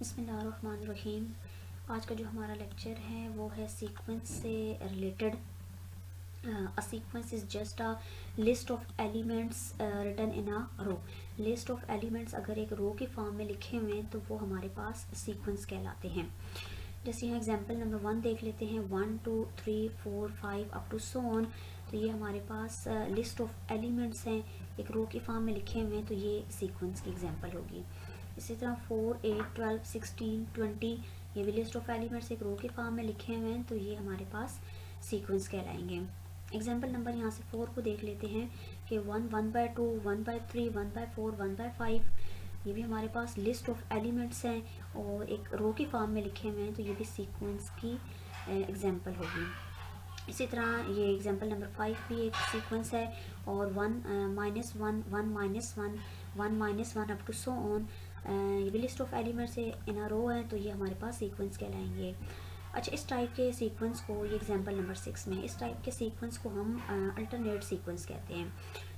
बिस्मिल्लाहिर्रहमानिर्रहीम। आज का जो हमारा लेक्चर है वो है सीक्वेंस से related. A sequence is just a list of elements written in a row. List of elements अगर एक रो के फॉर्म में लिखे हुए हैं तो वो हमारे पास सीक्वेंस कहलाते हैं। जैसे यहाँ एग्जांपल नंबर 1 देख लेते हैं, 1 2 3 4 5 अप टू सो ऑन। तो ये हमारे पास लिस्ट ऑफ एलिमेंट्स हैं, एक रो के फॉर्म में लिखे हुए हैं, तो ये सीक्वेंस की एग्जांपल होगी। इसी तरह 4 8 12 16 20 ये भी लिस्ट ऑफ एलिमेंट्स एक रो के फॉर्म में लिखे हुए हैं, तो ये हमारे पास सीक्वेंस कहलाएंगे। एग्जाम्पल नंबर यहाँ से 4 को देख लेते हैं कि 1 1/2 1/3 1/4 1/5 ये भी हमारे पास लिस्ट ऑफ एलिमेंट्स हैं और एक रो के फॉर्म में लिखे हुए हैं, तो ये भी सीक्वेंस की एग्जाम्पल होगी। इसी तरह ये एग्जाम्पल नंबर 5 भी एक सीक्वेंस है और 1 -1 1 -1 1 -1 अप टू सो ऑन ये भी list of elements in a रो है, तो ये हमारे पास सीक्वेंस कहलाएंगे। अच्छा, इस टाइप के सीक्वेंस को, ये एग्जांपल नंबर 6 में, इस टाइप के सीक्वेंस को हम अल्टरनेट सीक्वेंस कहते हैं।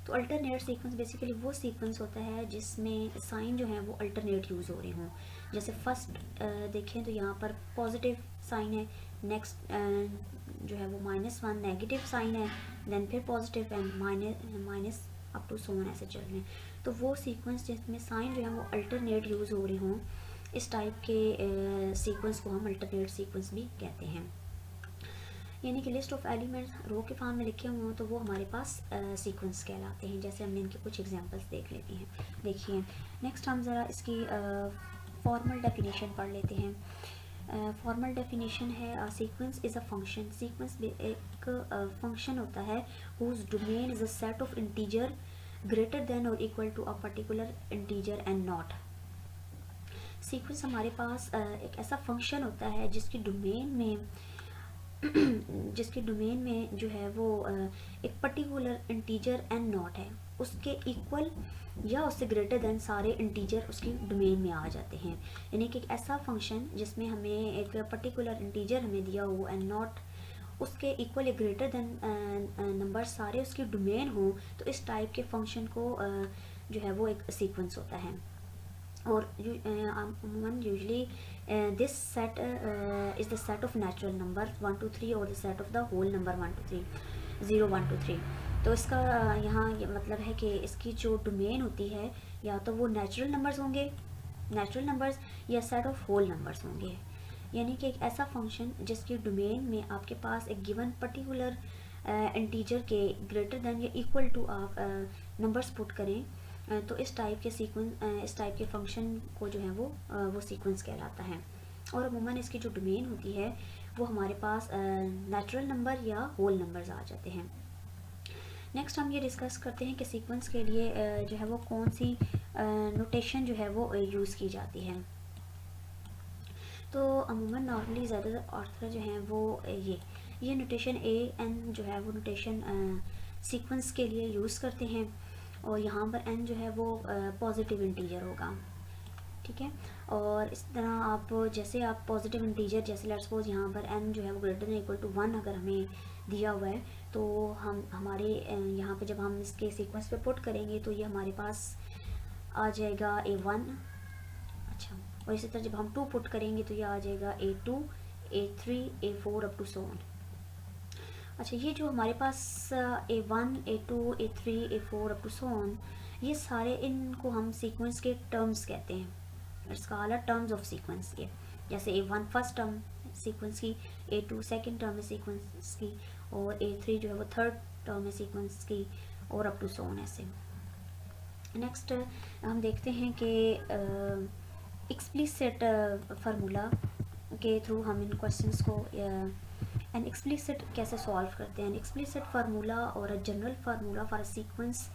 तो अल्टरनेट सीक्वेंस बेसिकली वो सीक्वेंस होता है जिसमें साइन जो है वो अल्टरनेट यूज़ हो रहे हों। जैसे फर्स्ट देखें तो यहाँ पर पॉजिटिव साइन है, नेक्स्ट जो है वो -1 नेगेटिव साइन है, देन फिर positive and minus up to so on ऐसे चल रहे हैं। तो वो सीक्वेंस जिसमें साइन जो है वो अल्टरनेट यूज़ हो रहे हों, इस टाइप के सीक्वेंस को हम अल्टरनेट सीक्वेंस भी कहते हैं। यानी कि लिस्ट ऑफ एलिमेंट्स रो के फॉर्म में लिखे हुए हों तो वो हमारे पास सीक्वेंस कहलाते हैं। जैसे हमने इनके कुछ एग्जांपल्स देख लेते हैं। देखिए नेक्स्ट हम ज़रा इसकी फॉर्मल डेफिनेशन पढ़ लेते हैं। फॉर्मल डेफिनेशन है, sequence is a function. Sequence एक फंक्शन होता है whose domain is a set of integer greater than और equal to a particular integer and not. Sequence हमारे पास एक ऐसा फंक्शन होता है जिसकी डोमेन में जो है वो एक पर्टिकुलर इंटीजर एंड नॉट है, उसके इक्वल या उससे ग्रेटर देन सारे इंटीजर उसकी डोमेन में आ जाते हैं। यानी कि एक ऐसा फंक्शन जिसमें हमें एक पर्टिकुलर इंटीजर हमें दिया हो एंड नॉट उसके इक्वल या ग्रेटर देन नंबर सारे उसकी डोमेन हो, तो इस टाइप के फंक्शन को जो है वो एक सीक्वेंस होता है। और अमूमन usually this set is the set of natural number 1 2 3 और the set of the whole number 1 2 3 0 1 2 3। तो इसका यहाँ ये मतलब है कि इसकी जो डोमेन होती है या तो वो नेचुरल नंबर्स होंगे, नेचुरल नंबर्स, या सेट ऑफ होल नंबर्स होंगे। यानी कि एक ऐसा फंक्शन जिसकी डोमेन में आपके पास एक गिवन पर्टिकुलर इंटीजर के ग्रेटर देन या इक्वल टू आप नंबर्स पुट करें, तो इस टाइप के इस टाइप के फंक्शन को जो है वो सीक्वेंस कहलाता है। और अमूमन इसकी जो डोमेन होती है वो हमारे पास नेचुरल नंबर या होल नंबर्स आ जाते हैं। नेक्स्ट हम ये डिस्कस करते हैं कि सीक्वेंस के लिए जो है वो कौन सी नोटेशन जो है वो यूज़ की जाती है। तो अमूमन नॉर्मली ज़्यादातर ऑर्थर जो हैं वो ये नोटेशन AN जो है वो नोटेशन सीक्वेंस के लिए यूज़ करते हैं, और यहाँ पर n जो है वो पॉजिटिव इंटीजर होगा, ठीक है। और इस तरह आप जैसे आप पॉजिटिव इंटीजर, जैसे लेट्स सपोज यहाँ पर n जो है वो ग्रेटर देन इक्वल टू 1 अगर हमें दिया हुआ है, तो हम हमारे यहाँ पे जब हम इसके सीक्वेंस पे पुट करेंगे तो ये हमारे पास आ जाएगा A1। अच्छा, और इसी तरह जब हम 2 पुट करेंगे तो ये आ जाएगा A2 A3 A4 up to so on. अच्छा, ये जो हमारे पास A1 A2 A3 A4 up to so on, ये सारे इनको हम सीक्वेंस के टर्म्स कहते हैं। It's called terms of sequence. ये जैसे A1 फर्स्ट टर्म सीक्वेंस की, A2 सेकंड टर्म है सीक्वेंस की, और A3 जो है वो थर्ड टर्म है सीक्वेंस की, और अप टू सो ऑन ऐसे। नेक्स्ट हम देखते हैं कि एक्सप्लिसिट फार्मूला के थ्रू हम इन क्वेश्चंस को एन एक्सप्लिसिट कैसे सॉल्व करते हैं। एक्सप्लिसिट फार्मूला और a general formula for a sequence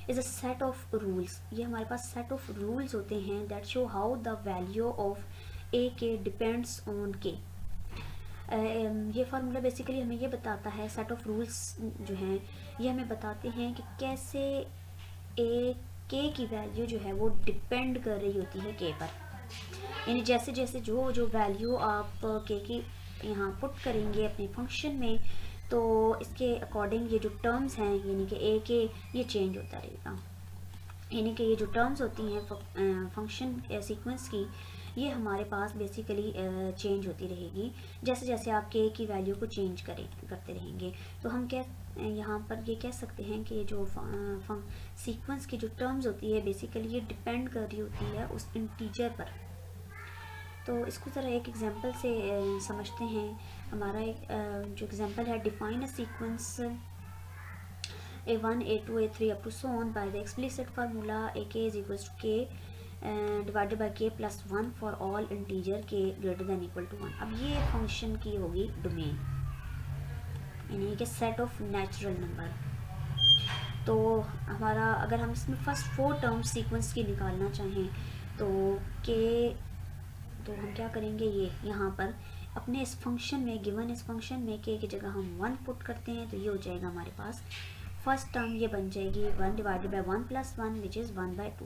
is a set of rules. ये हमारे पास सेट ऑफ रूल्स होते हैं that show how the value of a k depends on के। ये फार्मूला बेसिकली हमें ये बताता है, सेट ऑफ रूल्स जो हैं ये हमें बताते हैं कि कैसे ए के की वैल्यू जो है वो डिपेंड कर रही होती है के पर। यानी जैसे जैसे जो वैल्यू आप के की यहाँ पुट करेंगे अपने फंक्शन में, तो इसके अकॉर्डिंग ये जो टर्म्स हैं यानी कि ए के ये चेंज होता रहेगा। यानी कि ये जो टर्म्स होती हैं फंक्शन सीक्वेंस की, ये हमारे पास बेसिकली चेंज होती रहेगी जैसे जैसे आप के की वैल्यू को चेंज करते रहेंगे। तो हम यहाँ पर ये कह सकते हैं कि जो सीक्वेंस की जो टर्म्स होती है बेसिकली ये डिपेंड कर रही होती है उस इंटीजर पर। तो इसको ज़रा एक एग्जांपल से समझते हैं। हमारा एक जो एग्जांपल है, define a sequence a1 a2 a3 up to so on by the explicit formula ak is equals to k divided by k plus 1 for all integer k greater than equal to 1। अब ये function की होगी domain, यानी कि set of natural number. तो हमारा अगर हम इसमें फर्स्ट 4 टर्म्स सीक्वेंस की निकालना चाहें तो हम क्या करेंगे, ये यहाँ पर अपने इस फंक्शन में, गिवन इस फंक्शन में k की जगह हम 1 पुट करते हैं तो ये हो जाएगा हमारे पास फर्स्ट टर्म, ये बन जाएगी 1 divided by 1 plus 1 which is 1/2।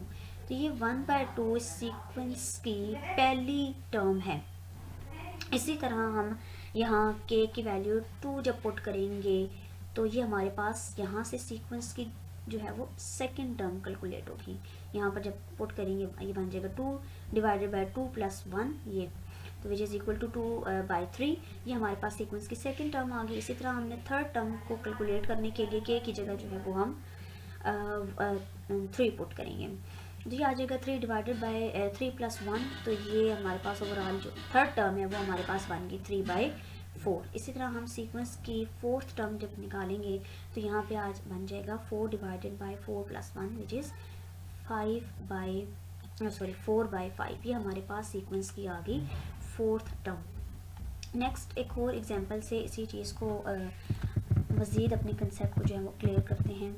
तो ये 1/2 इस सीक्वेंस की पहली टर्म है। इसी तरह हम यहाँ k की वैल्यू 2 जब पुट करेंगे तो ये हमारे पास यहाँ से सीक्वेंस की जो है वो सेकंड टर्म कैलकुलेट होगी। यहाँ पर जब पुट करेंगे ये बन जाएगा 2 डिवाइडेड बाई 2 प्लस 1, ये तो विच इज़ इक्वल टू 2/3। ये हमारे पास सीक्वेंस की सेकंड टर्म आ गई। इसी तरह हमने थर्ड टर्म को कैलकुलेट करने के लिए k की जगह जो है वो हम 3 पुट करेंगे, तो ये आ जाएगा 3 डिवाइडेड बाई 3 प्लस 1। तो ये हमारे पास ओवरऑल जो थर्ड टर्म है वो हमारे पास बन गई 3/4। इसी तरह हम सीक्वेंस की फोर्थ टर्म जब निकालेंगे तो यहाँ पे आज बन जाएगा 4 divided by 4 plus 1 which is 4/5। ये हमारे पास सीक्वेंस की आ गई फोर्थ टर्म। नेक्स्ट एक और एग्जांपल से इसी चीज़ को मज़ीद अपने कंसेप्ट को जो है वो क्लियर करते हैं।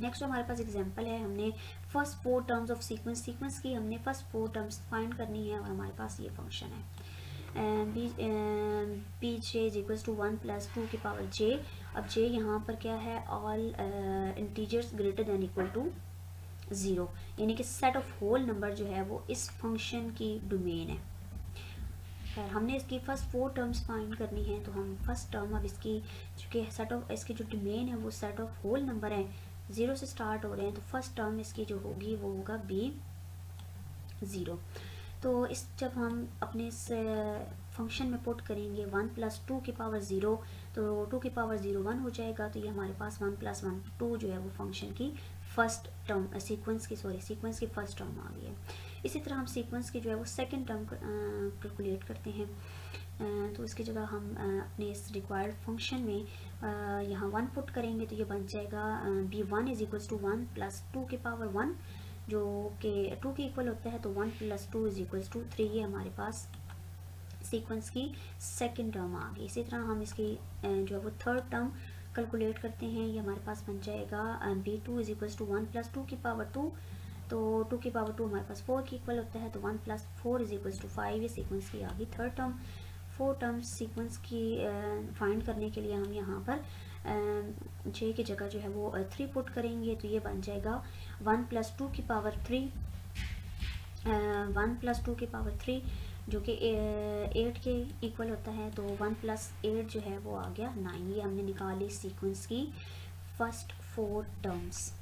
नेक्स्ट हमारे पास एग्जांपल है, हमने फर्स्ट 4 टर्म्स ऑफ सीक्वेंस की हमने फर्स्ट 4 टर्म्स फाइंड करनी है और हमारे पास ये फंक्शन है B J is equals to 1 plus 2 की पावर j। अब j यहाँ पर क्या है, all integers greater than equal to 0, यानी कि सेट ऑफ होल नंबर जो है वो इस फंक्शन की डोमेन है। खैर हमने इसकी फर्स्ट 4 टर्म्स फाइंड करनी है, तो हम फर्स्ट टर्म अब इसकी चूँकि सेट ऑफ इसकी जो डोमेन है वो सेट ऑफ होल नंबर है, 0 से स्टार्ट हो रहे हैं, तो फर्स्ट टर्म इसकी जो होगी वो होगा b0। तो इस जब हम अपने इस फंक्शन में पुट करेंगे 1 प्लस 2 की पावर 0, तो 2 की पावर 0 1 हो जाएगा, तो ये हमारे पास 1 प्लस 1 2 जो है वो फंक्शन की फर्स्ट टर्म सीक्वेंस की फर्स्ट टर्म आ गई है। इसी तरह हम सीक्वेंस की जो है वो सेकंड टर्म कैलकुलेट करते हैं, तो इसकी जगह हम अपने इस रिक्वायर्ड फंक्शन में यहाँ 1 पुट करेंगे तो ये बन जाएगा b1 is equals to 1 plus 2 की पावर 1 जो कि 2 के इक्वल होता है, तो 1 प्लस 2 इज इक्वल्स टू 3। ये हमारे पास सीक्वेंस की सेकंड टर्म आ गई। इसी तरह हम इसकी जो है वो थर्ड टर्म कैलकुलेट करते हैं, ये हमारे पास बन जाएगा b2 is equals to 1 plus 2 की पावर 2, तो 2 की पावर 2 हमारे पास 4 के इक्वल होता है, तो 1 प्लस 4 इज इक्वल्स टू 5। ये सीक्वेंस की आ गई थर्ड टर्म। 4 टर्म्स सीक्वेंस की फाइंड करने के लिए हम यहाँ पर j की जगह जो है वो 3 पुट करेंगे, तो ये बन जाएगा 1 प्लस 2 की पावर 3 1 प्लस 2 की पावर 3 जो कि 8 के इक्वल होता है, तो 1 प्लस 8 जो है वो आ गया 9। ये हमने निकाली सीक्वेंस की फर्स्ट 4 टर्म्स।